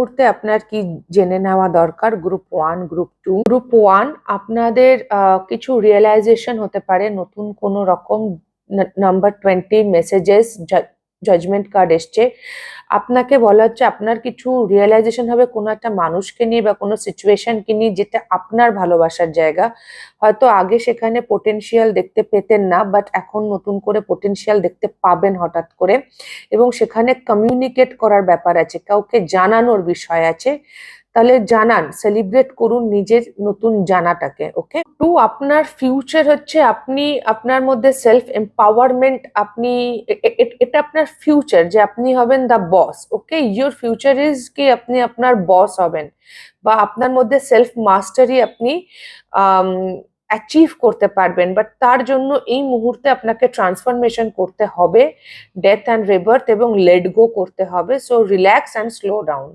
মুহূর্তে আপনার কি জেনে নেওয়া দরকার গ্রুপ 1 গ্রুপ 2। গ্রুপ 1 আপনাদের কিছু রিয়েলাইজেশন হতে পারে, নতুন কোনো রকম নাম্বার 20 মেসেজেস জাজমেন্ট কার্ড এসছে, আপনাকে বলা হচ্ছে আপনার কিছু রিয়েলাইজেশন হবে কোনো একটা মানুষকে নিয়ে বা কোনো সিচুয়েশনকে নিয়ে যেটা আপনার ভালোবাসার জায়গা। হয়তো আগে সেখানে পোটেনশিয়াল দেখতে পেতেন না, বাট এখন নতুন করে পোটেনশিয়াল দেখতে পাবেন হঠাৎ করে, এবং সেখানে কমিউনিকেট করার ব্যাপার আছে, কাউকে জানানোর বিষয় আছে। তাহলে জানান, সেলিব্রেট করুন নিজের নতুন জানাটাকে। ওকে, টু আপনার ফিউচার হচ্ছে আপনি আপনার মধ্যে সেলফ এম্পাওয়ারমেন্ট, আপনি এটা আপনার ফিউচার যে আপনি হবেন the boss. Okay, your future is কি আপনি আপনার বস হবেন, বা আপনার মধ্যে সেলফ মাস্টারি আপনি অ্যাচিভ করতে পারবেন। বাট তার জন্য এই মুহূর্তে আপনাকে ট্রান্সফরমেশন করতে হবে, ডেথ অ্যান্ড রিবার্থ এবং লেট গো করতে হবে। So relax and slow down.